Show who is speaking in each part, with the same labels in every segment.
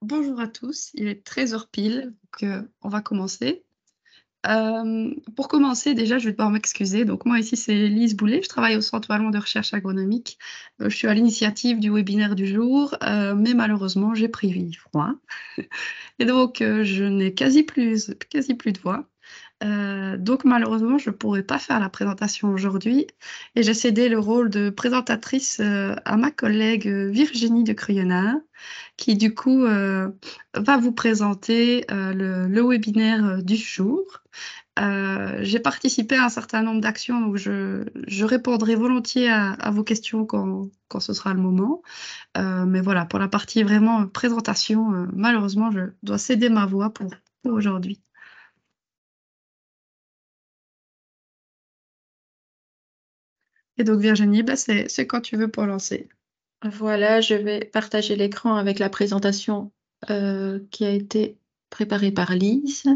Speaker 1: Bonjour à tous, il est 13 heures pile, donc on va commencer. Pour commencer, déjà, je vais devoir m'excuser. Donc moi, ici, c'est Lise Boulet, je travaille au Centre wallon de recherche agronomique. Je suis à l'initiative du webinaire du jour, mais malheureusement, j'ai pris froid et donc je n'ai quasi plus de voix. Donc malheureusement, je ne pourrai pas faire la présentation aujourd'hui et j'ai cédé le rôle de présentatrice à ma collègue Virginie de Cruyonnaire, qui du coup va vous présenter le webinaire du jour. J'ai participé à un certain nombre d'actions, donc je répondrai volontiers à vos questions quand ce sera le moment. Mais voilà, pour la partie vraiment présentation, malheureusement, je dois céder ma voix pour aujourd'hui. Et donc Virginie, bah, c'est quand tu veux pour lancer.
Speaker 2: Voilà, je vais partager l'écran avec la présentation qui a été préparée par Lise.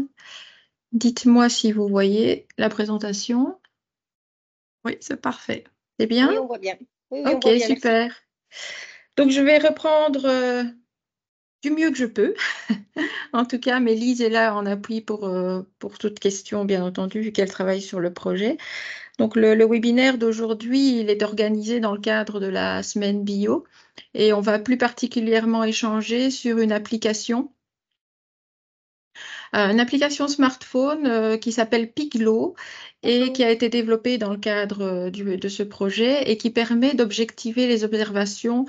Speaker 2: Dites-moi si vous voyez la présentation.
Speaker 1: Oui, c'est parfait.
Speaker 2: C'est bien?
Speaker 3: Oui, on voit bien. Oui, oui, on
Speaker 2: Ok,
Speaker 3: voit bien, merci.
Speaker 2: super. Donc, je vais reprendre du mieux que je peux. En tout cas, mais Lise est là en appui pour toute question, bien entendu, vu qu'elle travaille sur le projet. Donc, le webinaire d'aujourd'hui, il est organisé dans le cadre de la semaine bio et on va plus particulièrement échanger sur une application smartphone qui s'appelle Piglo et qui a été développée dans le cadre de ce projet et qui permet d'objectiver les observations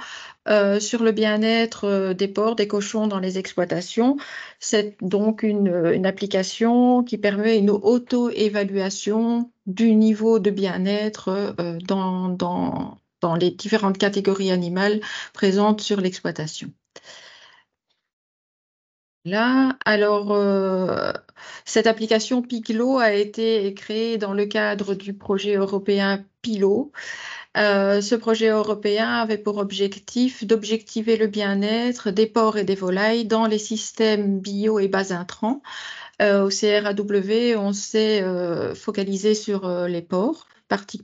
Speaker 2: sur le bien-être des porcs, des cochons dans les exploitations. C'est donc une application qui permet une auto-évaluation du niveau de bien-être dans les différentes catégories animales présentes sur l'exploitation. Là, alors, cette application Piglo a été créée dans le cadre du projet européen PILO. Ce projet européen avait pour objectif d'objectiver le bien-être des porcs et des volailles dans les systèmes bio et bas intrants. Au CRAW, on s'est focalisé sur les porcs,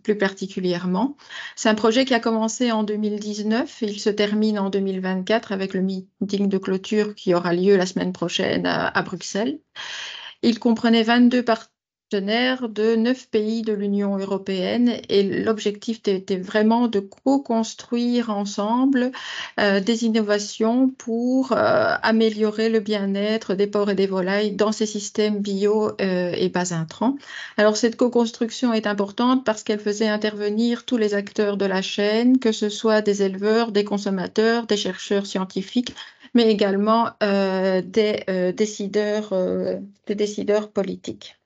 Speaker 2: plus particulièrement. C'est un projet qui a commencé en 2019 et il se termine en 2024 avec le meeting de clôture qui aura lieu la semaine prochaine à Bruxelles. Il comprenait 22 partenaires de 9 pays de l'Union européenne et l'objectif était vraiment de co-construire ensemble des innovations pour améliorer le bien-être des porcs et des volailles dans ces systèmes bio et bas intrants. Alors cette co-construction est importante parce qu'elle faisait intervenir tous les acteurs de la chaîne, que ce soit des éleveurs, des consommateurs, des chercheurs scientifiques, mais également des décideurs politiques.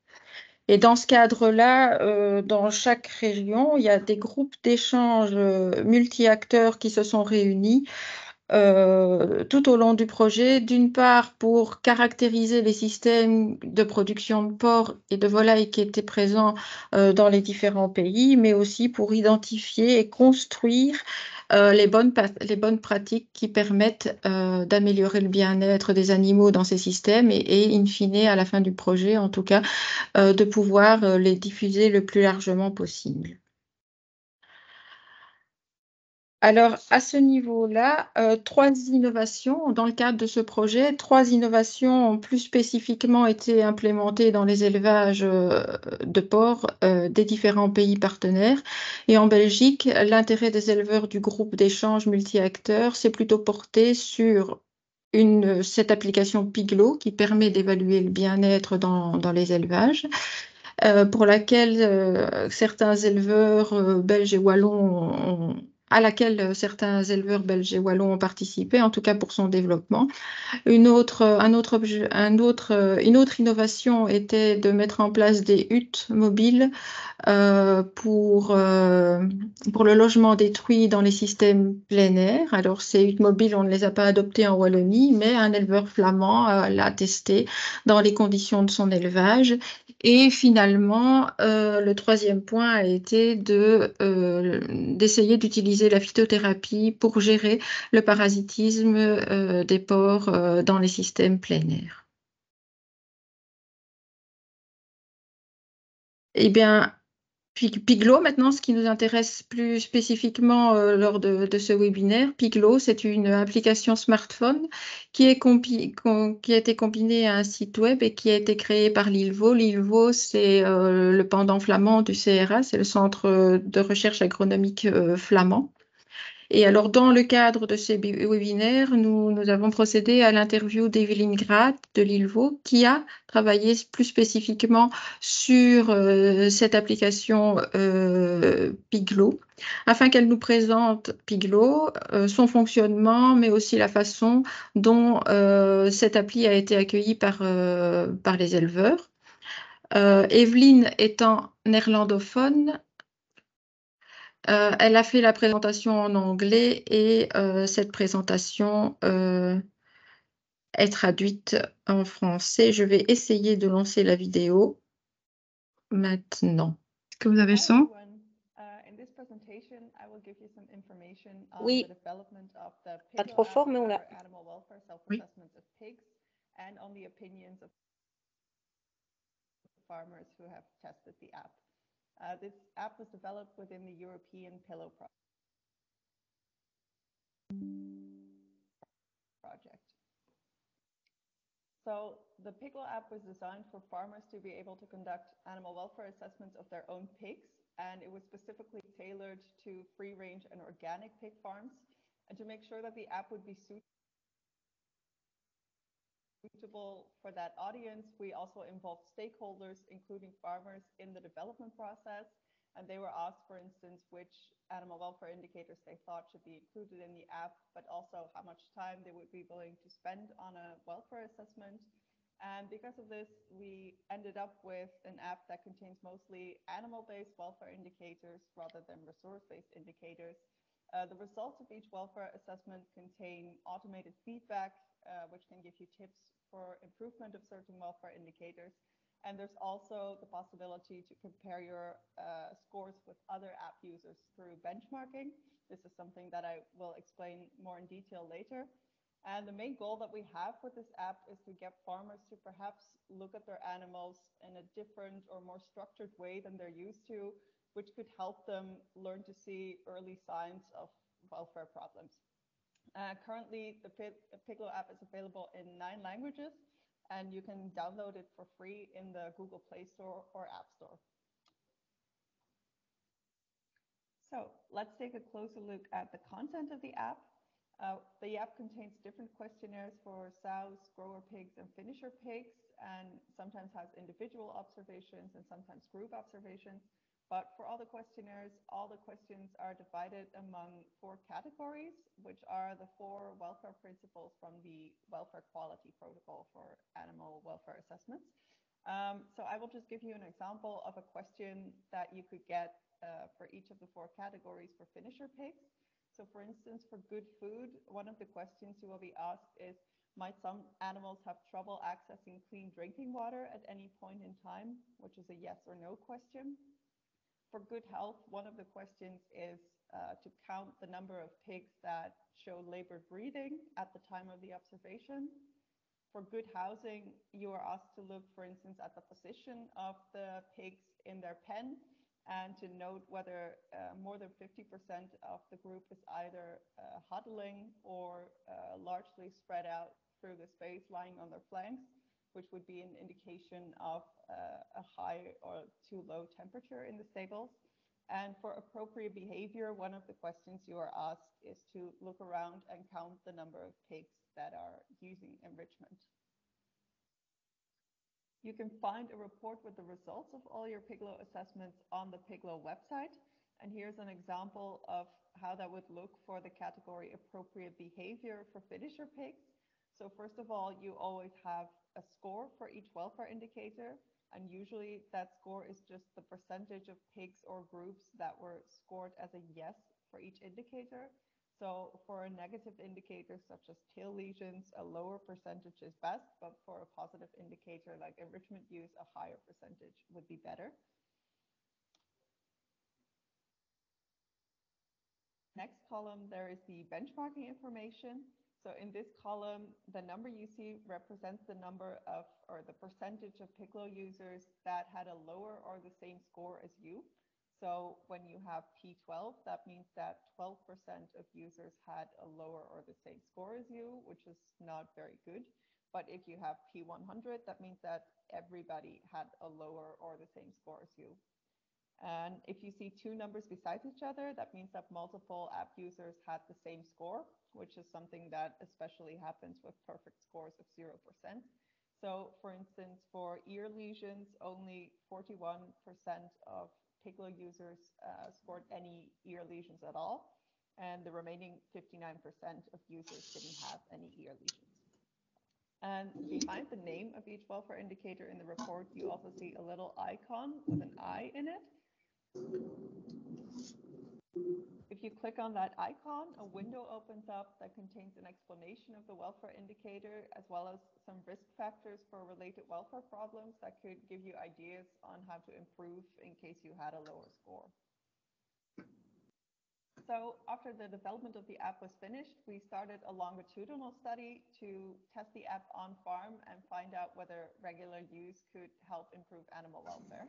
Speaker 2: Et dans ce cadre-là, dans chaque région, il y a des groupes d'échange multi-acteurs qui se sont réunis tout au long du projet, d'une part pour caractériser les systèmes de production de porcs et de volailles qui étaient présents dans les différents pays, mais aussi pour identifier et construire les bonnes pratiques qui permettent d'améliorer le bien-être des animaux dans ces systèmes et, in fine, à la fin du projet, en tout cas, de pouvoir les diffuser le plus largement possible. Alors, à ce niveau-là, trois innovations dans le cadre de ce projet, trois innovations ont plus spécifiquement été implémentées dans les élevages de porcs des différents pays partenaires. Et en Belgique, l'intérêt des éleveurs du groupe d'échange multi-acteurs s'est plutôt porté sur cette application Piglo qui permet d'évaluer le bien-être dans les élevages. Pour laquelle certains éleveurs belges et wallons à laquelle certains éleveurs belges et wallons ont participé, en tout cas pour son développement. Une autre innovation était de mettre en place des huttes mobiles pour le logement détruit dans les systèmes plein air. Alors, ces huttes mobiles, on ne les a pas adoptées en Wallonie, mais un éleveur flamand l'a testé dans les conditions de son élevage. Et finalement, le troisième point a été d'essayer d'utiliser la phytothérapie pour gérer le parasitisme des porcs dans les systèmes plein air. Eh bien, Piglo, maintenant, ce qui nous intéresse plus spécifiquement lors de ce webinaire, Piglo, c'est une application smartphone qui a été combinée à un site web et qui a été créée par l'ILVO. L'ILVO, c'est le pendant flamand du CRA, c'est le Centre de recherche agronomique flamand. Et alors, dans le cadre de ces webinaires, nous avons procédé à l'interview d'Evelyne Graat de l'ILVO, qui a travaillé plus spécifiquement sur cette application Piglo, afin qu'elle nous présente Piglo, son fonctionnement, mais aussi la façon dont cette appli a été accueillie par les éleveurs. Evelyne étant néerlandophone, elle a fait la présentation en anglais et cette présentation est traduite en français. Je vais essayer de lancer la vidéo maintenant.
Speaker 1: Est-ce que vous avez le son?
Speaker 3: Oui, pas trop fort, mais on l'a.
Speaker 1: Oui.
Speaker 4: This app was developed within the European Pillow project. So the Piglo app was designed for farmers to be able to conduct animal welfare assessments of their own pigs, and it was specifically tailored to free-range and organic pig farms. And to make sure that the app would be suitable for that audience, we also involved stakeholders, including farmers, in the development process. And they were asked, for instance, which animal welfare indicators they thought should be included in the app, but also how much time they would be willing to spend on a welfare assessment. And because of this, we ended up with an app that contains mostly animal-based welfare indicators rather than resource-based indicators. The results of each welfare assessment contain automated feedback, which can give you tips for improvement of certain welfare indicators. And there's also the possibility to compare your scores with other app users through benchmarking. This is something that I will explain more in detail later. And the main goal that we have with this app is to get farmers to perhaps look at their animals in a different or more structured way than they're used to, which could help them learn to see early signs of welfare problems. Currently, the Piglo app is available in 9 languages, and you can download it for free in the Google Play Store or App Store. So let's take a closer look at the content of the app. The app contains different questionnaires for sows, grower pigs, and finisher pigs, and sometimes has individual observations and sometimes group observations. But for all the questionnaires, all the questions are divided among 4 categories, which are the 4 welfare principles from the Welfare Quality Protocol for Animal Welfare Assessments. So I will just give you an example of a question that you could get for each of the 4 categories for finisher pigs. So for instance, for good food, one of the questions you will be asked is, might some animals have trouble accessing clean drinking water at any point in time, which is a yes or no question. For good health, one of the questions is to count the number of pigs that show labored breathing at the time of the observation. For good housing, you are asked to look, for instance, at the position of the pigs in their pen and to note whether more than 50% of the group is either huddling or largely spread out through the space lying on their flanks, which would be an indication of a high or too low temperature in the stables. And for appropriate behavior, one of the questions you are asked is to look around and count the number of pigs that are using enrichment. You can find a report with the results of all your Piglo assessments on the Piglo website. And here's an example of how that would look for the category appropriate behavior for finisher pigs. So first of all, you always have a score for each welfare indicator. And usually that score is just the percentage of pigs or groups that were scored as a yes for each indicator. So for a negative indicator such as tail lesions, a lower percentage is best, but for a positive indicator like enrichment use, a higher percentage would be better. Next column, there is the benchmarking information. So in this column, the number you see represents the number of, or the percentage of Piglo users that had a lower or the same score as you. So when you have P12, that means that 12% of users had a lower or the same score as you, which is not very good. But if you have P100, that means that everybody had a lower or the same score as you. And if you see two numbers besides each other, that means that multiple app users had the same score, which is something that especially happens with perfect scores of 0%. So for instance, for ear lesions, only 41% of Piglo users scored any ear lesions at all. And the remaining 59% of users didn't have any ear lesions. And behind the name of each welfare indicator in the report, you also see a little icon with an eye in it. If you click on that icon, a window opens up that contains an explanation of the welfare indicator, as well as some risk factors for related welfare problems that could give you ideas on how to improve in case you had a lower score. So after the development of the app was finished, we started a longitudinal study to test the app on farm and find out whether regular use could help improve animal welfare.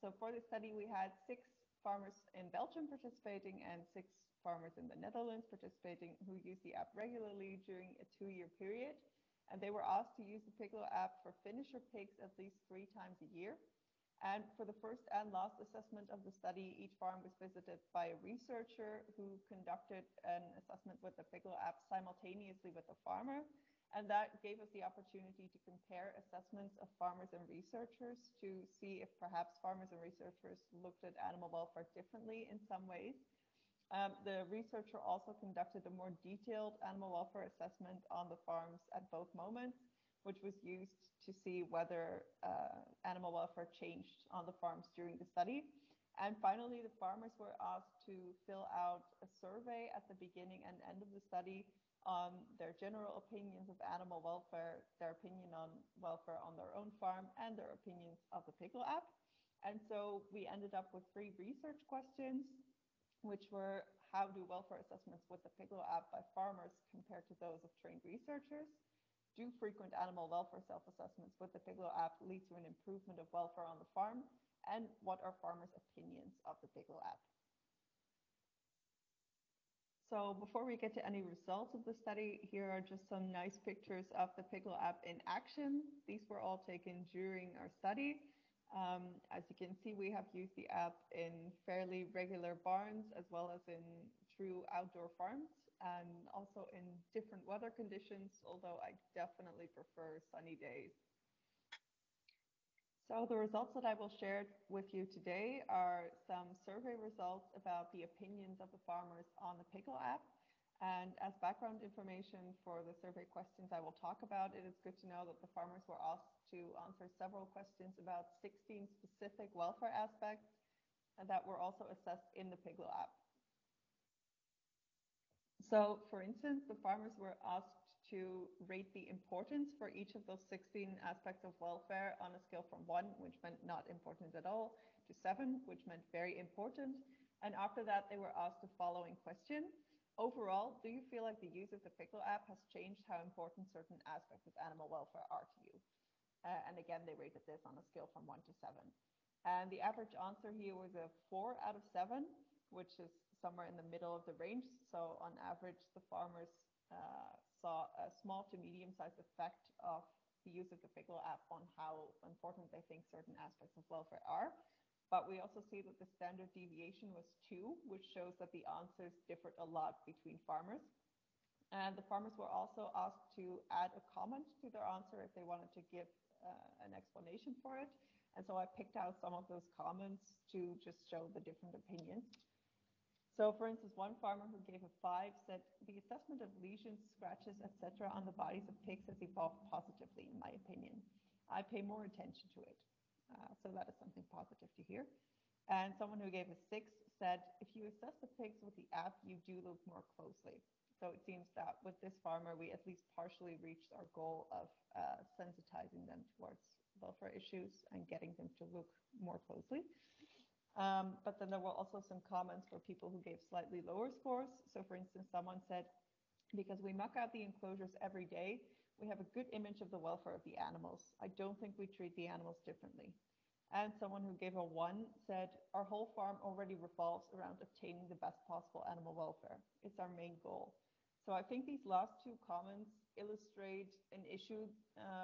Speaker 4: So for the study, we had 6 farmers in Belgium participating and 6 farmers in the Netherlands participating who used the app regularly during a 2-year period. And they were asked to use the Piglo app for finisher pigs at least 3 times a year. And for the first and last assessment of the study, each farm was visited by a researcher who conducted an assessment with the Piglo app simultaneously with the farmer. And that gave us the opportunity to compare assessments of farmers and researchers to see if perhaps farmers and researchers looked at animal welfare differently in some ways. The researcher also conducted a more detailed animal welfare assessment on the farms at both moments, which was used to see whether animal welfare changed on the farms during the study. And finally, the farmers were asked to fill out a survey at the beginning and end of the study on their general opinions of animal welfare, their opinion on welfare on their own farm, and their opinions of the Piglo app. And so we ended up with 3 research questions, which were: how do welfare assessments with the Piglo app by farmers compare to those of trained researchers? Do frequent animal welfare self-assessments with the Piglo app lead to an improvement of welfare on the farm? And what are farmers' opinions of the Piglo app? So before we get to any results of the study, here are just some nice pictures of the Piglo app in action. These were all taken during our study. As you can see, we have used the app in fairly regular barns as well as in true outdoor farms, and also in different weather conditions, although I definitely prefer sunny days. So the results that I will share with you today are some survey results about the opinions of the farmers on the Piglo app. And as background information for the survey questions I will talk about, it is good to know that the farmers were asked to answer several questions about 16 specific welfare aspects that were also assessed in the Piglo app. So, for instance, the farmers were asked to rate the importance for each of those 16 aspects of welfare on a scale from 1, which meant not important at all, to 7, which meant very important. And after that, they were asked the following question: overall, do you feel like the use of the Piglo app has changed how important certain aspects of animal welfare are to you? And again, they rated this on a scale from 1 to 7. And the average answer here was a 4 out of 7, which is somewhere in the middle of the range. So on average, the farmers saw a small to medium-sized effect of the use of the Piglo app on how important they think certain aspects of welfare are. But we also see that the standard deviation was 2, which shows that the answers differed a lot between farmers. And the farmers were also asked to add a comment to their answer if they wanted to give an explanation for it. And so I picked out some of those comments to just show the different opinions. So, for instance, one farmer who gave a 5 said, the assessment of lesions, scratches, etc. on the bodies of pigs has evolved positively, in my opinion. I pay more attention to it. So that is something positive to hear. And someone who gave a 6 said, if you assess the pigs with the app, you do look more closely. So it seems that with this farmer, we at least partially reached our goal of sensitizing them towards welfare issues and getting them to look more closely. But then there were also some comments for people who gave slightly lower scores. So for instance, someone said, because we muck out the enclosures every day, we have a good image of the welfare of the animals. I don't think we treat the animals differently. And someone who gave a 1 said, our whole farm already revolves around obtaining the best possible animal welfare. It's our main goal. So I think these last two comments illustrate an issue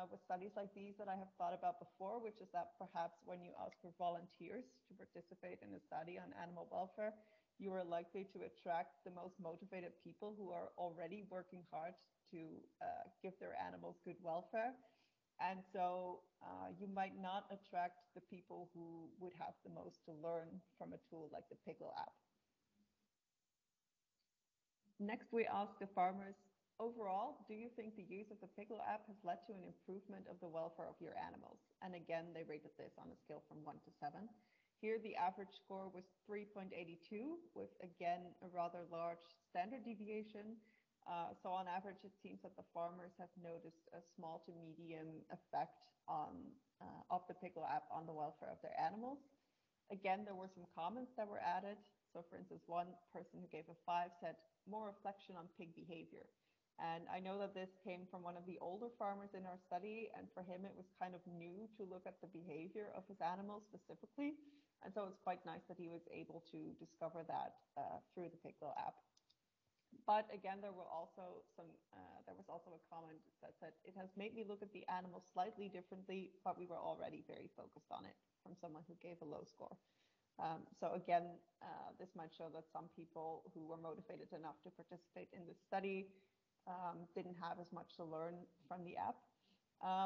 Speaker 4: with studies like these that I have thought about before, which is that perhaps when you ask for volunteers to participate in a study on animal welfare, you are likely to attract the most motivated people who are already working hard to give their animals good welfare. And so you might not attract the people who would have the most to learn from a tool like the Piglo app. Next, we asked the farmers, overall, do you think the use of the Piglo app has led to an improvement of the welfare of your animals? And again, they rated this on a scale from 1 to 7. Here, the average score was 3.82, with again a rather large standard deviation. So on average, it seems that the farmers have noticed a small to medium effect of the Piglo app on the welfare of their animals. Again, there were some comments that were added. So for instance, one person who gave a 5 said, more reflection on pig behavior. And I know that this came from one of the older farmers in our study, and for him it was kind of new to look at the behavior of his animals specifically. And so it's quite nice that he was able to discover that through the Piglo app. But again, there was also a comment that said, it has made me look at the animals slightly differently, but we were already very focused on it, from someone who gave a low score. So again, this might show that some people who were motivated enough to participate in this study didn't have as much to learn from the app.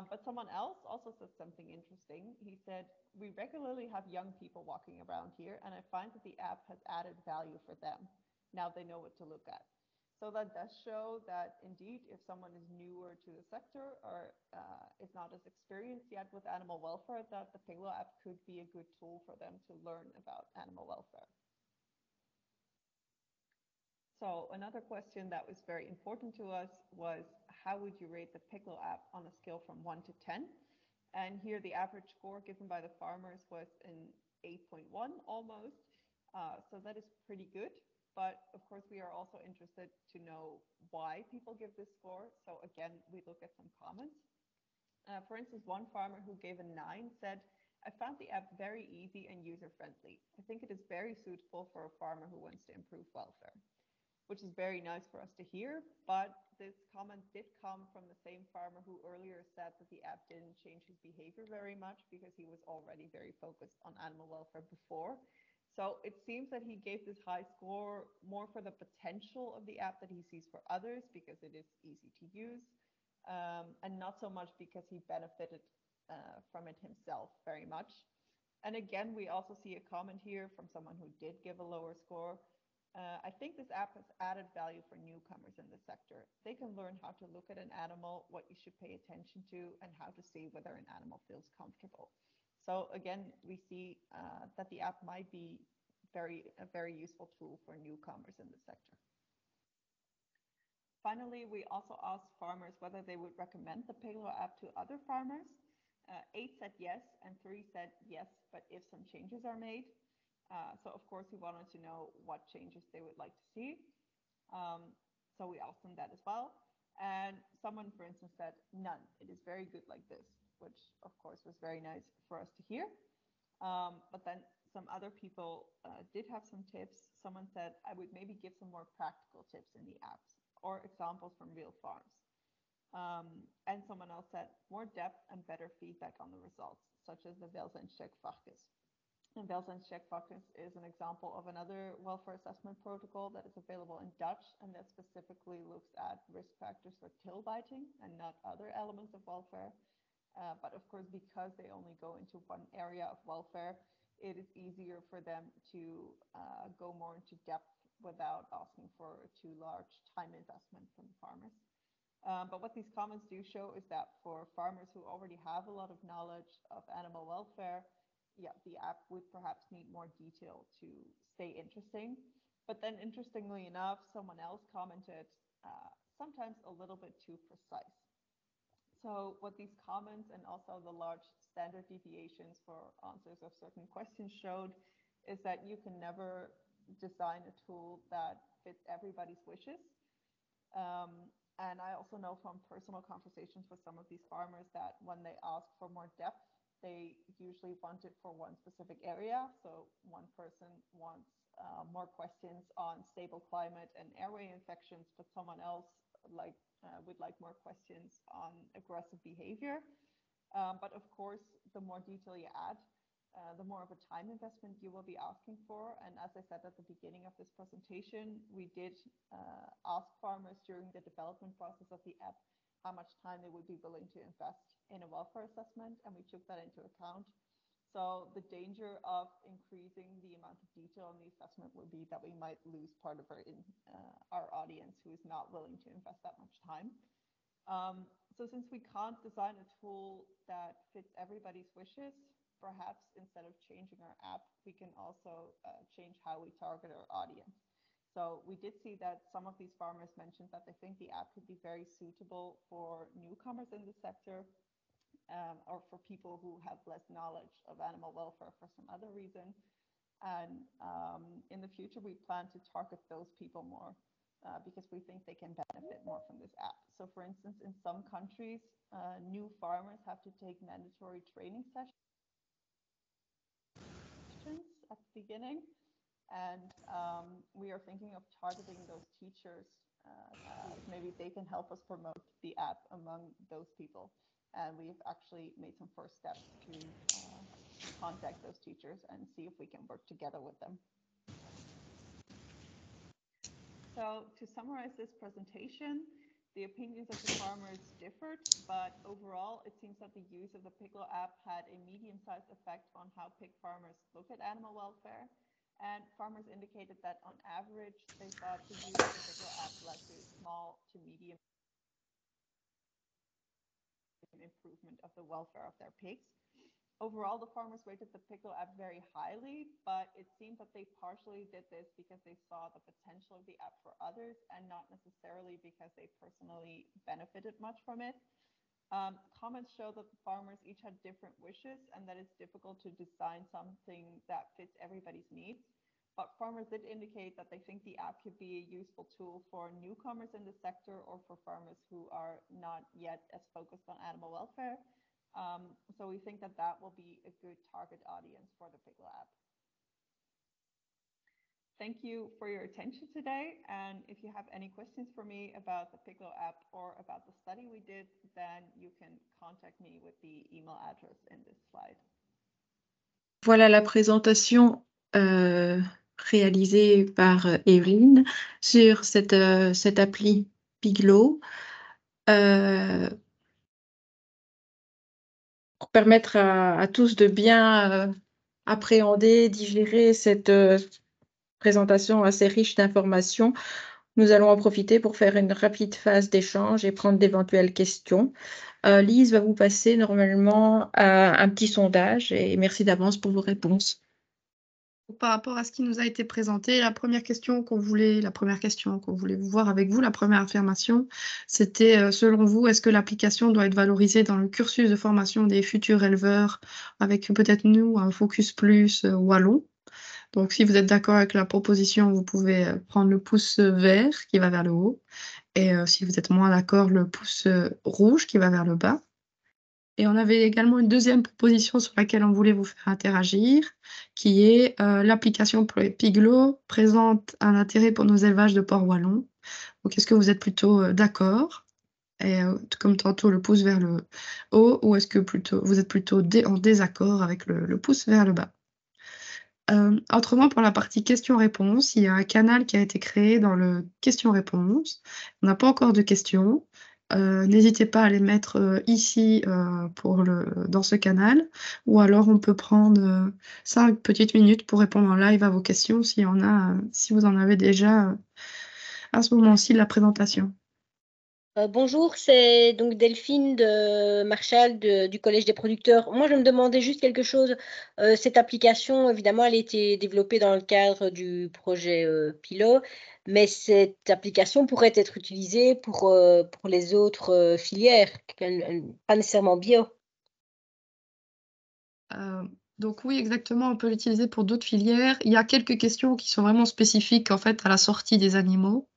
Speaker 4: But someone else also said something interesting. He said, we regularly have young people walking around here, and I find that the app has added value for them. Now they know what to look at. So that does show that indeed, if someone is newer to the sector or is not as experienced yet with animal welfare, that the Piglo app could be a good tool for them to learn about animal welfare. So another question that was very important to us was, how would you rate the Piglo app on a scale from 1 to 10? And here the average score given by the farmers was an 8.1 almost. So that is pretty good. But of course, we are also interested to know why people give this score. So again, we look at some comments. For instance, one farmer who gave a 9 said, I found the app very easy and user-friendly. I think it is very suitable for a farmer who wants to improve welfare, which is very nice for us to hear. But this comment did come from the same farmer who earlier said that the app didn't change his behavior very much because he was already very focused on animal welfare before. So it seems that he gave this high score more for the potential of the app that he sees for others because it is easy to use, and not so much because he benefited from it himself very much. And again, we also see a comment here from someone who did give a lower score. I think this app has added value for newcomers in the sector. They can learn how to look at an animal, what you should pay attention to, and how to see whether an animal feels comfortable. So again, we see that the app might be a very useful tool for newcomers in the sector. Finally, we also asked farmers whether they would recommend the Piglo app to other farmers. 8 said yes, and 3 said yes, but if some changes are made. So of course, we wanted to know what changes they would like to see. So we asked them that as well. And someone, for instance, said none. It is very good like this, which of course was very nice for us to hear. But then some other people did have some tips. Someone said, I would maybe give some more practical tips in the apps or examples from real farms. And someone else said, more depth and better feedback on the results, such as the Welzijnscheckvakjes. And Welzijnscheckvakjes is an example of another welfare assessment protocol that is available in Dutch and that specifically looks at risk factors for tail biting and not other elements of welfare. But of course, because they only go into one area of welfare, it is easier for them to go more into depth without asking for a too large time investment from the farmers. But what these comments do show is that for farmers who already have a lot of knowledge of animal welfare, yeah, the app would perhaps need more detail to stay interesting. But then interestingly enough, someone else commented, sometimes a little bit too precise. So what these comments and also the large standard deviations for answers of certain questions showed is that you can never design a tool that fits everybody's wishes. And I also know from personal conversations with some of these farmers that when they ask for more depth, they usually want it for one specific area. So one person wants more questions on stable climate and airway infections, but someone else would like more questions on aggressive behavior. But of course, the more detail you add, the more of a time investment you will be asking for. And as I said at the beginning of this presentation, we did ask farmers during the development process of the app how much time they would be willing to invest in a welfare assessment, and we took that into account. So the danger of increasing the amount of detail in the assessment would be that we might lose part of our audience who is not willing to invest that much time. So since we can't design a tool that fits everybody's wishes, perhaps instead of changing our app, we can also change how we target our audience. So we did see that some of these farmers mentioned that they think the app could be very suitable for newcomers in the sector, or for people who have less knowledge of animal welfare for some other reason. And in the future, we plan to target those people more because we think they can benefit more from this app. So for instance, in some countries, new farmers have to take mandatory training sessions at the beginning. And we are thinking of targeting those teachers. Maybe they can help us promote the app among those people. And we've actually made some first steps to contact those teachers and see if we can work together with them. So to summarize this presentation, the opinions of the farmers differed, but overall, it seems that the use of the Piglo app had a medium-sized effect on how pig farmers look at animal welfare. And farmers indicated that on average, they thought the use of the Piglo app led to a small to medium improvement of the welfare of their pigs. Overall, the farmers rated the Piglo app very highly, but it seems that they partially did this because they saw the potential of the app for others and not necessarily because they personally benefited much from it. Comments show that the farmers each had different wishes and that it's difficult to design something that fits everybody's needs. But farmers did indicate that they think the app could be a useful tool for newcomers in the sector or for farmers who are not yet as focused on animal welfare. So we think that that will be a good target audience for the Piglo app. Thank you for your attention today. And if you have any questions for me about the Piglo app or about the study we did, then you can contact me with the email address in this slide.
Speaker 2: Voilà la présentation réalisée par Evelyne sur cette appli Piglo. Pour permettre à tous de bien appréhender, digérer cette présentation assez riche d'informations, nous allons en profiter pour faire une rapide phase d'échange et prendre d'éventuelles questions. Lise va vous passer normalement un petit sondage et merci d'avance pour vos réponses.
Speaker 1: Par rapport à ce qui nous a été présenté, la première question qu'on voulait voir avec vous, la première affirmation, c'était selon vous, est-ce que l'application doit être valorisée dans le cursus de formation des futurs éleveurs avec peut-être nous un focus plus wallon? Donc si vous êtes d'accord avec la proposition, vous pouvez prendre le pouce vert qui va vers le haut et si vous êtes moins d'accord, le pouce rouge qui va vers le bas. Et on avait également une deuxième proposition sur laquelle on voulait vous faire interagir, qui est l'application Piglo présente un intérêt pour nos élevages de porc wallon. Donc est-ce que vous êtes plutôt d'accord? Et comme tantôt le pouce vers le haut, ou est-ce que vous êtes plutôt en désaccord avec le pouce vers le bas? Autrement, pour la partie questions-réponses, il y a un canal qui a été créé dans le questions-réponses. On n'a pas encore de questions. N'hésitez pas à les mettre ici dans ce canal, ou alors on peut prendre 5 petites minutes pour répondre en live à vos questions si vous en avez déjà à ce moment-ci de la présentation.
Speaker 5: Bonjour, c'est donc Delphine de Marchal du Collège des producteurs. Moi, je me demandais juste quelque chose. Cette application, évidemment, elle a été développée dans le cadre du projet Pilo, mais cette application pourrait être utilisée pour les autres filières, pas nécessairement bio.
Speaker 1: Donc oui, exactement, on peut l'utiliser pour d'autres filières. Il y a quelques questions qui sont vraiment spécifiques en fait à la sortie des animaux.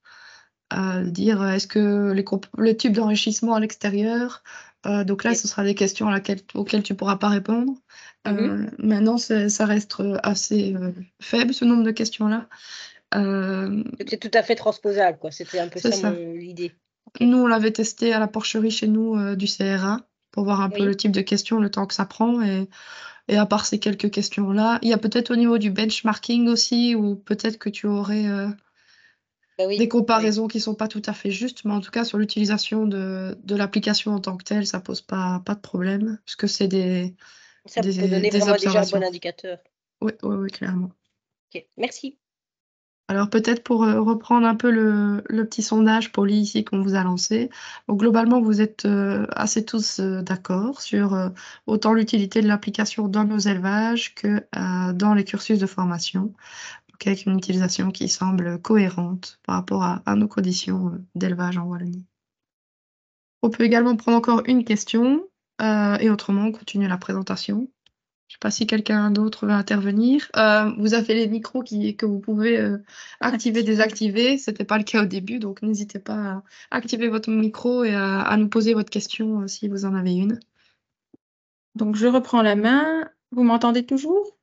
Speaker 1: Dire est-ce que les tubes d'enrichissement à l'extérieur Donc là,
Speaker 5: Ok.
Speaker 1: ce sera des questions auxquelles tu ne pourras pas répondre. Maintenant, ça reste assez faible, ce nombre de questions-là.
Speaker 5: Donc c'est tout à fait transposable, quoi. C'était un peu
Speaker 1: C'est
Speaker 5: ça
Speaker 1: ça.
Speaker 5: l'idée. Ok.
Speaker 1: Nous, on l'avait testé à la porcherie chez nous du CRA pour voir un peu
Speaker 5: Oui.
Speaker 1: le type de questions, le temps que ça prend. Et à part ces quelques questions-là, il y a peut-être au niveau du benchmarking aussi, ou peut-être que tu aurais
Speaker 5: Bah oui.
Speaker 1: des comparaisons qui ne sont pas tout à fait justes, mais en tout cas, sur l'utilisation de l'application en tant que telle, ça pose pas de problème, puisque c'est
Speaker 5: Ça peut donner
Speaker 1: des
Speaker 5: vraiment déjà un bon
Speaker 1: observations.
Speaker 5: indicateur.
Speaker 1: Oui, oui, oui, clairement.
Speaker 5: Ok. Merci.
Speaker 1: Alors peut-être pour reprendre un peu le petit sondage poli ici qu'on vous a lancé. Donc, globalement, vous êtes assez tous d'accord sur autant l'utilité de l'application dans nos élevages que dans les cursus de formation, donc avec une utilisation qui semble cohérente par rapport à nos conditions d'élevage en Wallonie. On peut également prendre encore une question et autrement on continue la présentation. Je ne sais pas si quelqu'un d'autre veut intervenir. Vous avez les micros que vous pouvez activer, désactiver. Ce n'était pas le cas au début, donc n'hésitez pas à activer votre micro et à nous poser votre question si vous en avez une.
Speaker 2: Donc, je reprends la main. Vous m'entendez toujours?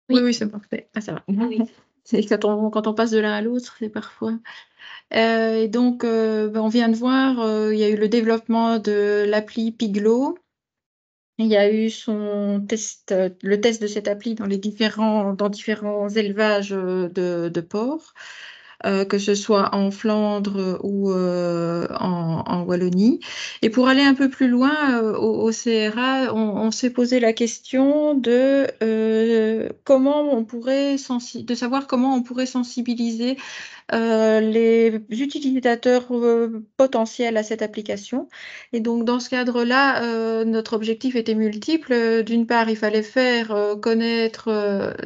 Speaker 1: Oui, oui, c'est parfait.
Speaker 2: Ah, ça va.
Speaker 5: Oui.
Speaker 2: C'est quand on passe de l'un à l'autre, c'est parfois. Et donc, on vient de voir, il y a eu le développement de l'appli Piglo. Il y a eu le test de cette appli dans différents élevages de porcs, que ce soit en Flandre ou en Wallonie. Et pour aller un peu plus loin, au CRA, on s'est posé la question de de savoir comment on pourrait sensibiliser les utilisateurs potentiels à cette application. Et donc, dans ce cadre-là, notre objectif était multiple. D'une part, il fallait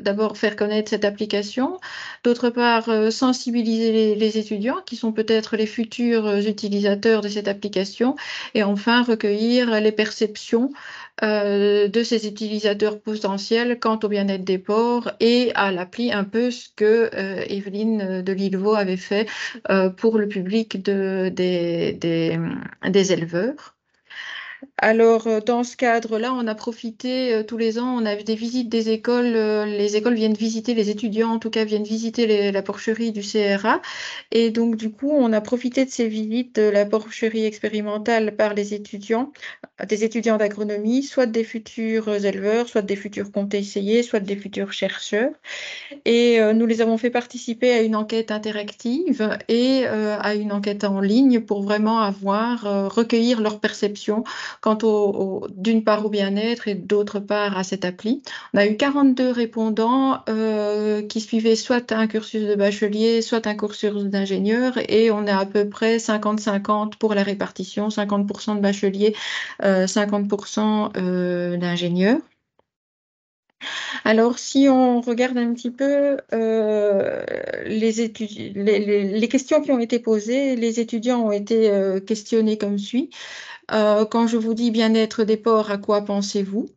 Speaker 2: d'abord faire connaître cette application. D'autre part, sensibiliser les étudiants qui sont peut-être les futurs utilisateurs de cette application. Et enfin, recueillir les perceptions de ces utilisateurs potentiels quant au bien-être des porcs et à l'appli, un peu ce que Evelyne de Lillevaux avait fait pour le public des éleveurs. Alors, dans ce cadre-là, on a profité tous les ans, on a des visites des écoles. Les écoles viennent visiter, les étudiants en tout cas viennent visiter la porcherie du CRA. Et donc, du coup, on a profité de ces visites de la porcherie expérimentale par les étudiants, des étudiants d'agronomie, soit des futurs éleveurs, soit des futurs conseillers, soit des futurs chercheurs. Et nous les avons fait participer à une enquête interactive et à une enquête en ligne pour vraiment recueillir leurs perceptions quant d'une part au bien-être et d'autre part à cette appli. On a eu 42 répondants qui suivaient soit un cursus de bachelier, soit un cursus d'ingénieur et on est à peu près 50-50 pour la répartition, 50% de bacheliers, 50% d'ingénieurs. Alors, si on regarde un petit peu les questions qui ont été posées, les étudiants ont été questionnés comme suit. Quand je vous dis bien-être des porcs, à quoi pensez-vous?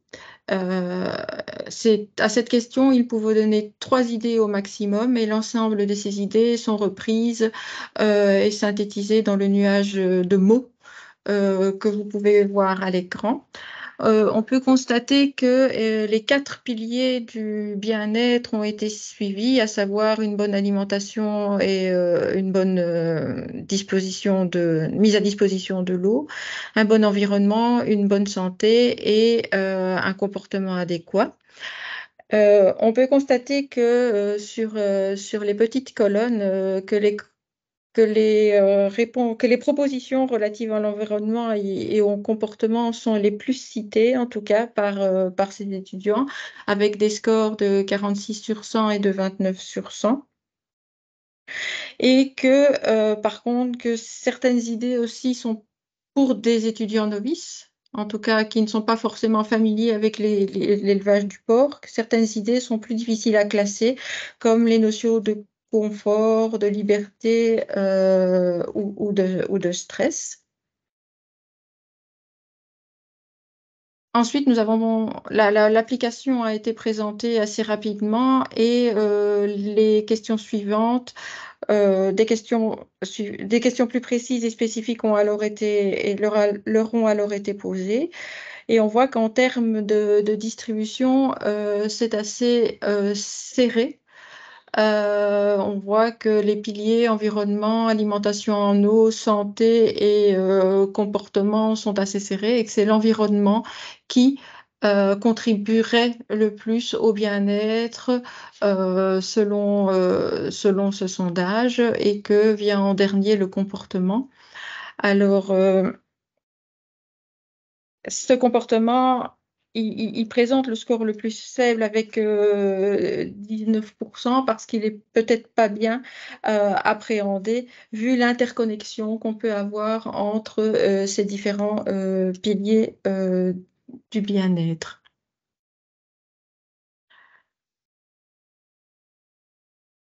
Speaker 2: À cette question, il faut vous donner 3 idées au maximum et l'ensemble de ces idées sont reprises et synthétisées dans le nuage de mots que vous pouvez voir à l'écran. On peut constater que les 4 piliers du bien-être ont été suivis, à savoir une bonne alimentation et une bonne mise à disposition de l'eau, un bon environnement, une bonne santé et un comportement adéquat. On peut constater que sur les petites colonnes, que les propositions relatives à l'environnement et au comportement sont les plus citées, en tout cas par ces étudiants, avec des scores de 46 sur 100 et de 29 sur 100. Et que, par contre, que certaines idées aussi sont pour des étudiants novices, en tout cas qui ne sont pas forcément familiers avec l'élevage du porc. Certaines idées sont plus difficiles à classer, comme les notions de confort, de liberté ou de stress. Ensuite, l'application a été présentée assez rapidement et les questions suivantes, des questions plus précises et spécifiques leur ont alors été posées. Et on voit qu'en termes de distribution, c'est assez serré. On voit que les piliers environnement, alimentation en eau, santé et comportement sont assez serrés et que c'est l'environnement qui contribuerait le plus au bien-être selon ce sondage et que vient en dernier le comportement. Alors, ce comportement, il présente le score le plus faible avec 19% parce qu'il est peut-être pas bien appréhendé vu l'interconnexion qu'on peut avoir entre ces différents piliers du bien-être.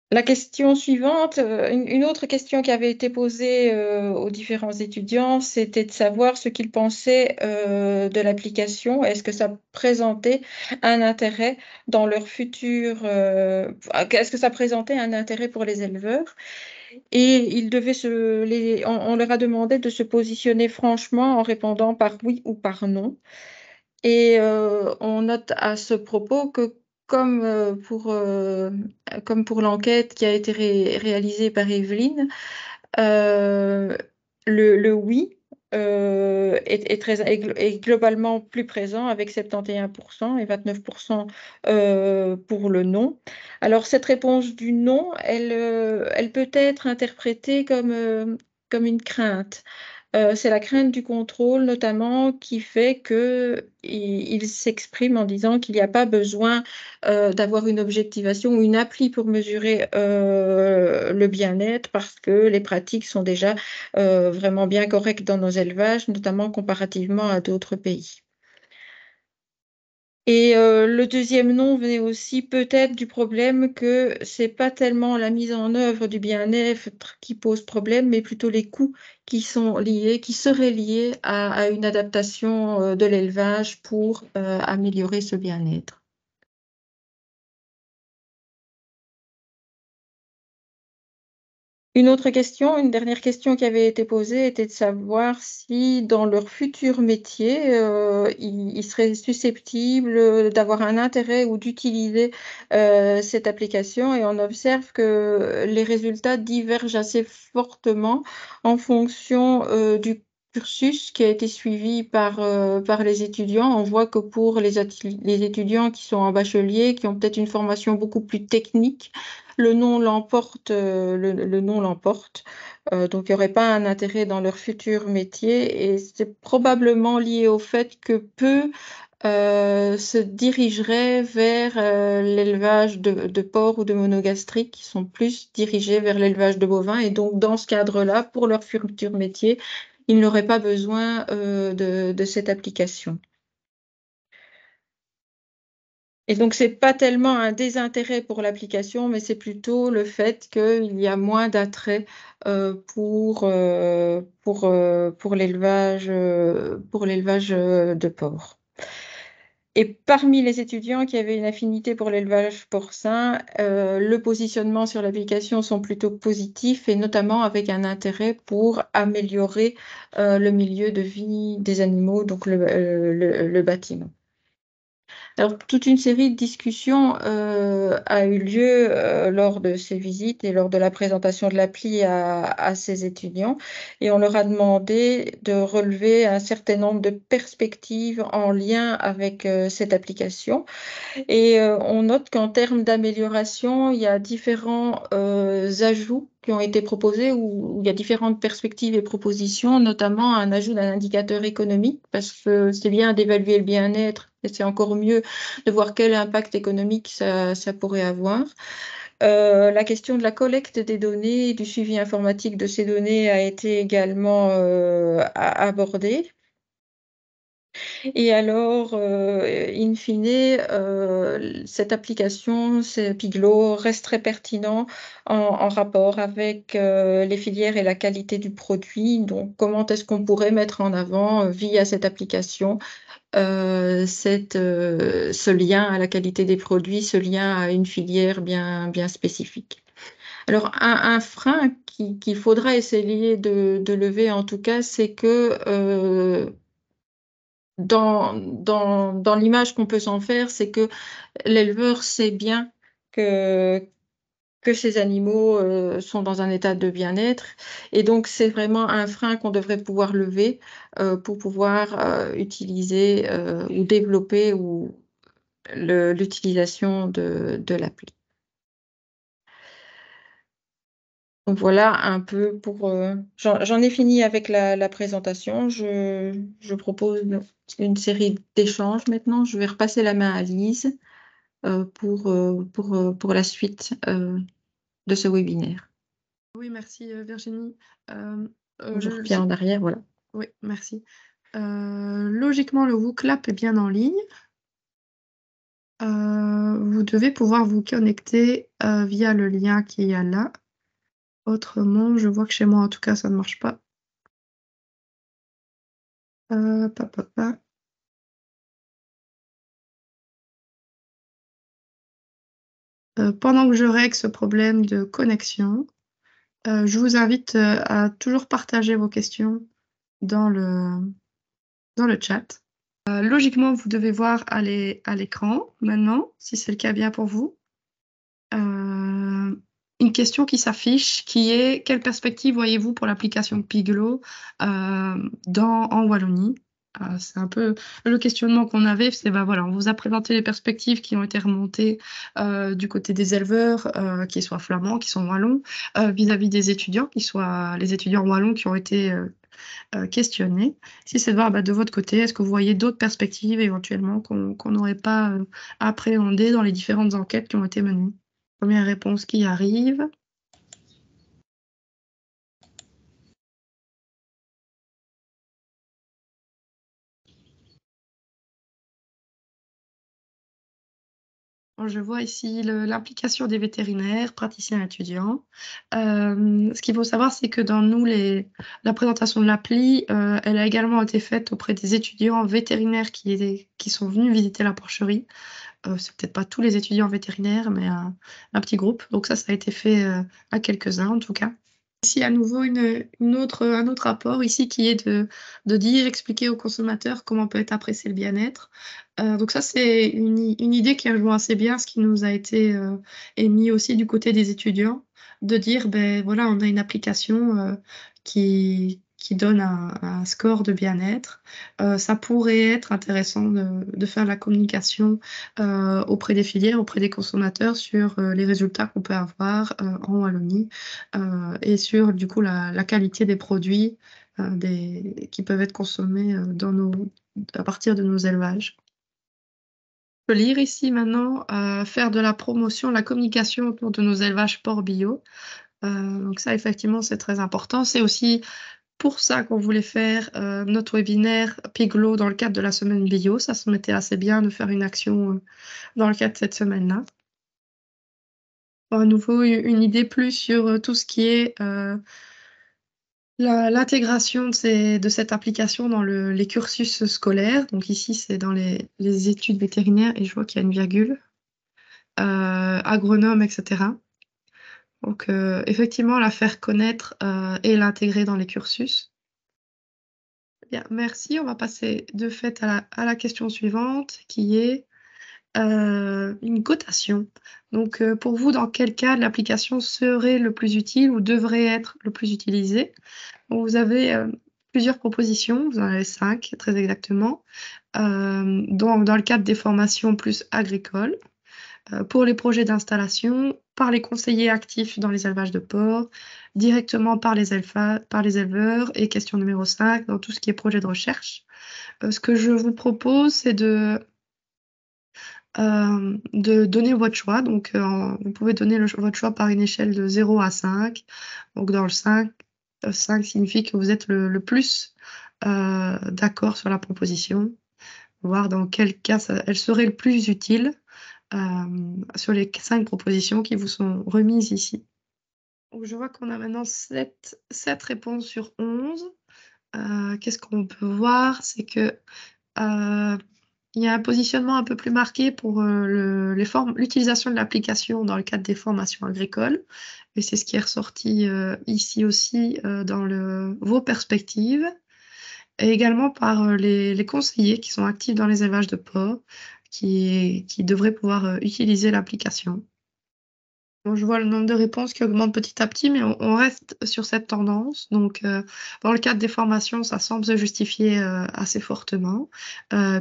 Speaker 2: La question suivante, une autre question qui avait été posée aux différents étudiants, c'était de savoir ce qu'ils pensaient de l'application. Est-ce que ça présentait un intérêt dans leur futur, est-ce que ça présentait un intérêt pour les éleveurs? Et on leur a demandé de se positionner franchement en répondant par oui ou par non. Et on note à ce propos que comme pour l'enquête qui a été réalisée par Evelyne, euh, le oui est globalement plus présent avec 71% et 29% pour le non. Alors cette réponse du non, elle peut être interprétée comme une crainte. C'est la crainte du contrôle notamment qui fait qu'il s'exprime en disant qu'il n'y a pas besoin d'avoir une objectivation ou une appli pour mesurer le bien-être parce que les pratiques sont déjà vraiment bien correctes dans nos élevages, notamment comparativement à d'autres pays. Et le deuxième nom venait aussi peut-être du problème que c'est pas tellement la mise en œuvre du bien-être qui pose problème, mais plutôt les coûts qui seraient liés à une adaptation de l'élevage pour améliorer ce bien-être. Une dernière question qui avait été posée était de savoir si dans leur futur métier, ils seraient susceptibles d'avoir un intérêt ou d'utiliser cette application. Et on observe que les résultats divergent assez fortement en fonction du cursus qui a été suivi par les étudiants. On voit que pour les étudiants qui sont en bachelier, qui ont peut-être une formation beaucoup plus technique, le nom l'emporte. Le nom l'emporte. Donc, il n'y aurait pas un intérêt dans leur futur métier et c'est probablement lié au fait que peu se dirigeraient vers l'élevage de porcs ou de monogastriques qui sont plus dirigés vers l'élevage de bovins. Et donc, dans ce cadre-là, pour leur futur métier, ils n'auraient pas besoin de cette application. Et donc, c'est pas tellement un désintérêt pour l'application, mais c'est plutôt le fait qu'il y a moins d'attrait pour l'élevage de porc. Et parmi les étudiants qui avaient une affinité pour l'élevage porcin, le positionnement sur l'application sont plutôt positifs et notamment avec un intérêt pour améliorer le milieu de vie des animaux, donc le bâtiment. Alors, toute une série de discussions a eu lieu lors de ces visites et lors de la présentation de l'appli à ces étudiants. Et on leur a demandé de relever un certain nombre de perspectives en lien avec cette application. Et on note qu'en termes d'amélioration, il y a différents ajouts qui ont été proposés où il y a différentes perspectives et propositions, notamment un ajout d'un indicateur économique, parce que c'est bien d'évaluer le bien-être, et c'est encore mieux de voir quel impact économique ça pourrait avoir. La question de la collecte des données et du suivi informatique de ces données a été également abordée. Et alors, in fine, cette application, Piglo, reste très pertinent en rapport avec les filières et la qualité du produit. Donc, comment est-ce qu'on pourrait mettre en avant, via cette application, ce lien à la qualité des produits, ce lien à une filière bien spécifique. Alors, un frein qu'il faudra essayer de lever, en tout cas, c'est que dans l'image qu'on peut s'en faire, c'est que l'éleveur sait bien que ces animaux sont dans un état de bien-être. Et donc, c'est vraiment un frein qu'on devrait pouvoir lever pour pouvoir utiliser ou développer l'utilisation de l'appli. Donc voilà un peu pour... J'en ai fini avec la présentation. Je propose une série d'échanges maintenant. Je vais repasser la main à Lise pour la suite de ce webinaire.
Speaker 1: Oui, merci Virginie.
Speaker 2: Je reviens en arrière, voilà.
Speaker 1: Oui, merci. Logiquement, le WooClap est bien en ligne. Vous devez pouvoir vous connecter via le lien qu'il y a là. Autrement, je vois que chez moi, en tout cas, ça ne marche pas. Pendant que je règle ce problème de connexion, je vous invite à toujours partager vos questions dans le chat. Logiquement, vous devez voir à l'écran maintenant, si c'est le cas bien pour vous, une question qui s'affiche, qui est: quelle perspective voyez-vous pour l'application Piglo en Wallonie? C'est un peu le questionnement qu'on avait, c'est voilà, on vous a présenté les perspectives qui ont été remontées du côté des éleveurs, qui soient flamands, qui sont wallons, vis-à-vis des étudiants, qui soient les étudiants wallons qui ont été questionnés. Si c'est de voir de votre côté, est-ce que vous voyez d'autres perspectives éventuellement qu'on n'aurait pas appréhendées dans les différentes enquêtes qui ont été menées? Première réponse qui arrive. Je vois ici l'implication des vétérinaires, praticiens étudiants. Ce qu'il faut savoir, c'est que dans nous, la présentation de l'appli, elle a également été faite auprès des étudiants vétérinaires qui sont venus visiter la porcherie. C'est peut-être pas tous les étudiants vétérinaires, mais un petit groupe. Donc ça a été fait à quelques-uns en tout cas. Ici, à nouveau, un autre rapport ici qui est de dire, expliquer aux consommateurs comment peut être apprécié le bien-être. Donc ça, c'est une idée qui rejoint assez bien ce qui nous a été émis aussi du côté des étudiants, de dire, voilà, on a une application qui donne un score de bien-être. Ça pourrait être intéressant de faire la communication auprès des filières, auprès des consommateurs sur les résultats qu'on peut avoir en Wallonie et sur du coup la qualité des produits qui peuvent être consommés à partir de nos élevages. Je peux lire ici maintenant, faire de la promotion, la communication autour de nos élevages porc bio. Donc ça, effectivement, c'est très important. C'est aussi pour ça qu'on voulait faire notre webinaire Piglo dans le cadre de la semaine bio. Ça se mettait assez bien de faire une action dans le cadre de cette semaine-là. À nouveau, une idée plus sur tout ce qui est l'intégration de cette application dans les cursus scolaires. Donc ici, c'est dans les études vétérinaires et je vois qu'il y a une virgule. Agronome, etc. Donc effectivement, la faire connaître et l'intégrer dans les cursus. Bien, merci. On va passer de fait à la question suivante qui est une cotation. Donc pour vous, dans quel cas l'application serait le plus utile ou devrait être le plus utilisé? Donc, vous avez plusieurs propositions, vous en avez 5 très exactement, dans le cadre des formations plus agricoles, pour les projets d'installation, par les conseillers actifs dans les élevages de porcs, directement par les éleveurs, et question numéro 5, dans tout ce qui est projet de recherche. Ce que je vous propose, c'est de donner votre choix. Donc, vous pouvez donner votre choix par une échelle de 0 à 5. Donc, dans le 5 signifie que vous êtes le plus d'accord sur la proposition. voir dans quel cas elle serait le plus utile sur les 5 propositions qui vous sont remises ici. Donc, je vois qu'on a maintenant 7 réponses sur 11. Qu'est-ce qu'on peut voir? C'est que il y a un positionnement un peu plus marqué pour l'utilisation de l'application dans le cadre des formations agricoles. Et c'est ce qui est ressorti ici aussi dans vos perspectives. Et également par les conseillers qui sont actifs dans les élevages de porcs, qui devraient pouvoir utiliser l'application. Bon, je vois le nombre de réponses qui augmente petit à petit, mais on reste sur cette tendance. Donc, dans le cadre des formations, ça semble se justifier assez fortement.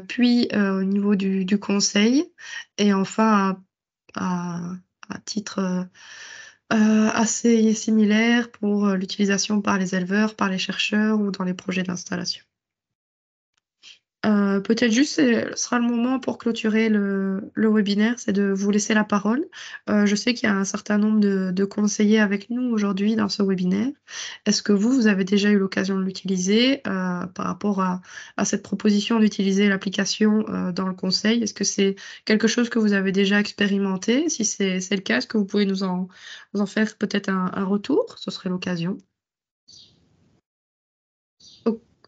Speaker 1: Puis, au niveau du conseil, et enfin, à titre assez similaire pour l'utilisation par les éleveurs, par les chercheurs ou dans les projets d'installation. Peut-être juste, ce sera le moment pour clôturer le webinaire, c'est de vous laisser la parole. Je sais qu'il y a un certain nombre de conseillers avec nous aujourd'hui dans ce webinaire. Est-ce que vous avez déjà eu l'occasion de l'utiliser par rapport à cette proposition d'utiliser l'application dans le conseil? Est-ce que c'est quelque chose que vous avez déjà expérimenté? Si c'est le cas, est-ce que vous pouvez nous en faire peut-être un retour? Ce serait l'occasion.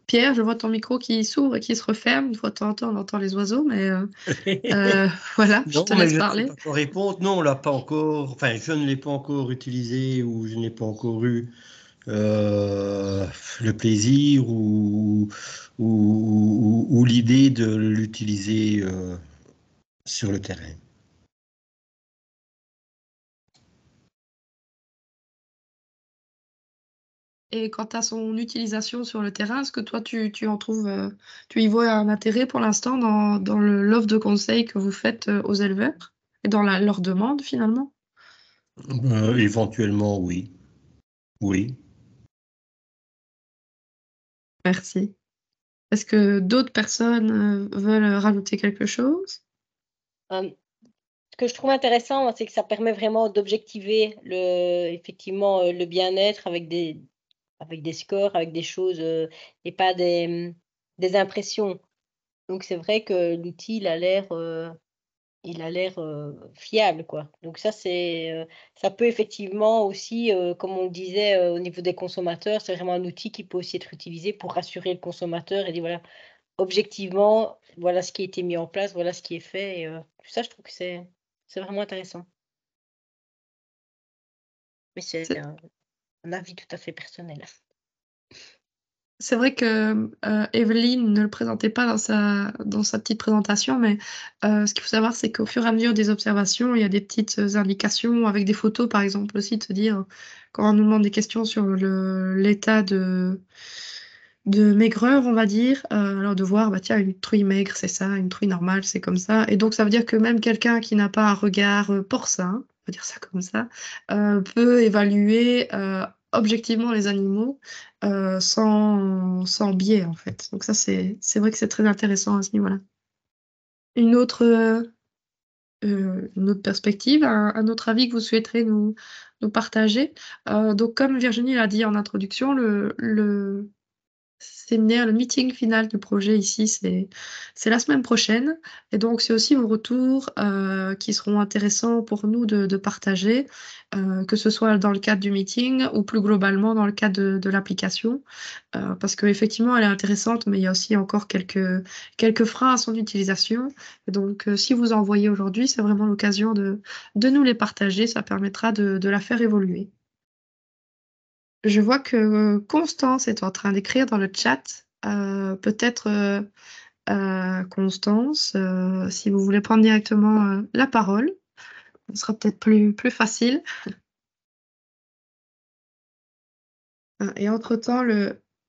Speaker 1: Pierre, je vois ton micro qui s'ouvre et qui se referme. Une fois de temps en temps, on entend les oiseaux, mais voilà, je te laisse parler.
Speaker 6: Non, mais je ne sais pas quoi répondre. Non, on l'a pas encore. Enfin, je ne l'ai pas encore utilisé ou je n'ai pas encore eu le plaisir ou l'idée de l'utiliser sur le terrain.
Speaker 1: Et quant à son utilisation sur le terrain, est-ce que toi, tu en trouves, tu y vois un intérêt pour l'instant dans l'offre de conseil que vous faites aux éleveurs et dans leur demande finalement?
Speaker 6: Éventuellement, oui. Oui.
Speaker 1: Merci. Est-ce que d'autres personnes veulent rajouter quelque chose?
Speaker 5: Ce que je trouve intéressant, c'est que ça permet vraiment d'objectiver effectivement le bien-être avec des scores, avec des choses et pas des impressions. Donc c'est vrai que l'outil, il a l'air fiable, quoi. Donc ça, ça peut effectivement aussi, comme on le disait, au niveau des consommateurs, c'est vraiment un outil qui peut aussi être utilisé pour rassurer le consommateur et dire voilà, objectivement, voilà ce qui a été mis en place, voilà ce qui est fait. Et ça, je trouve que c'est vraiment intéressant. Mais c'est un avis tout à fait personnel.
Speaker 1: C'est vrai que Evelyne ne le présentait pas dans sa petite présentation, mais ce qu'il faut savoir, c'est qu'au fur et à mesure des observations, il y a des petites indications avec des photos, par exemple, aussi, de se dire, quand on nous demande des questions sur l'état de maigreur, on va dire, alors de voir, bah tiens, une truie maigre, c'est ça, une truie normale, c'est comme ça. Et donc, ça veut dire que même quelqu'un qui n'a pas un regard porcin, on va dire ça comme ça, peut évaluer objectivement les animaux sans biais, en fait. Donc ça, c'est vrai que c'est très intéressant à ce niveau-là. Une autre perspective, un autre avis que vous souhaiterez nous partager. Donc, comme Virginie l'a dit en introduction, le séminaire, le meeting final du projet ici, c'est la semaine prochaine. Et donc, c'est aussi vos retours qui seront intéressants pour nous de partager, que ce soit dans le cadre du meeting ou plus globalement dans le cadre de l'application. Parce qu'effectivement, elle est intéressante, mais il y a aussi encore quelques freins à son utilisation. Et donc, si vous en voyez aujourd'hui, c'est vraiment l'occasion de nous les partager. Ça permettra de la faire évoluer. Je vois que Constance est en train d'écrire dans le chat. Peut-être, Constance, si vous voulez prendre directement la parole, ce sera peut-être plus facile. Et entre-temps,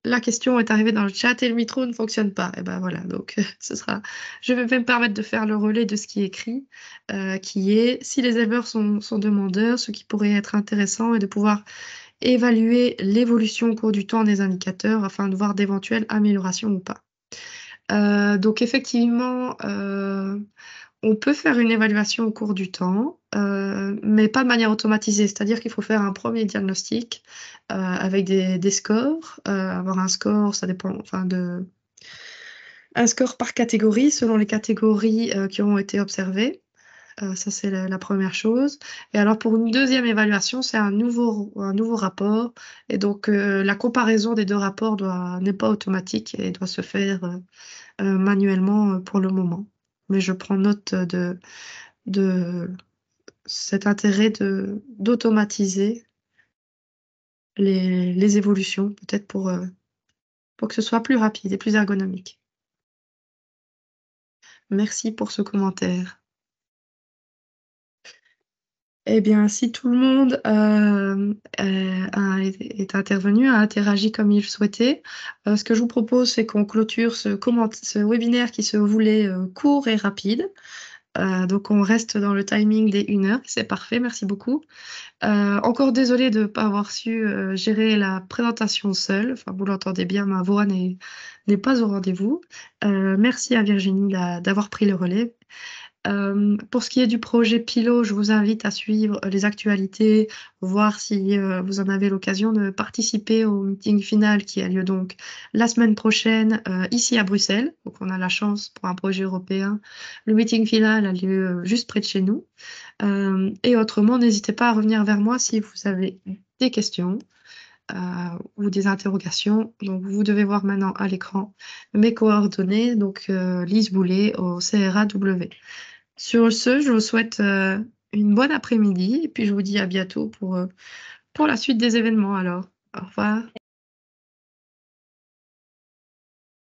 Speaker 1: la question est arrivée dans le chat et le micro ne fonctionne pas. Et ben voilà, donc je vais me permettre de faire le relais de ce qui est écrit, qui est si les éleveurs sont demandeurs, ce qui pourrait être intéressant est de pouvoir évaluer l'évolution au cours du temps des indicateurs afin de voir d'éventuelles améliorations ou pas. Donc effectivement, on peut faire une évaluation au cours du temps, mais pas de manière automatisée. C'est-à-dire qu'il faut faire un premier diagnostic avec des scores. Avoir un score, ça dépend enfin, Un score par catégorie, selon les catégories qui ont été observées. Ça, c'est la première chose. Et alors, pour une deuxième évaluation, c'est un nouveau rapport. Et donc, la comparaison des deux rapports n'est pas automatique et doit se faire manuellement pour le moment. Mais je prends note de cet intérêt d'automatiser les évolutions, peut-être pour que ce soit plus rapide et plus ergonomique. Merci pour ce commentaire. Eh bien, si tout le monde est intervenu, a interagi comme il souhaitait, ce que je vous propose, c'est qu'on clôture ce webinaire qui se voulait court et rapide. Donc, on reste dans le timing des 1 heure. C'est parfait, merci beaucoup. Encore désolée de ne pas avoir su gérer la présentation seule. Enfin, vous l'entendez bien, ma voix n'est pas au rendez-vous. Merci à Virginie d'avoir pris le relais. Pour ce qui est du projet Pilot, je vous invite à suivre les actualités, voir si vous en avez l'occasion de participer au meeting final qui a lieu donc la semaine prochaine ici à Bruxelles. Donc on a la chance pour un projet européen. Le meeting final a lieu juste près de chez nous. Et autrement, n'hésitez pas à revenir vers moi si vous avez des questions ou des interrogations. Donc vous devez voir maintenant à l'écran mes coordonnées, donc Lise Boulet au CRAW. Sur ce, je vous souhaite une bonne après-midi et puis je vous dis à bientôt pour la suite des événements alors. Au revoir.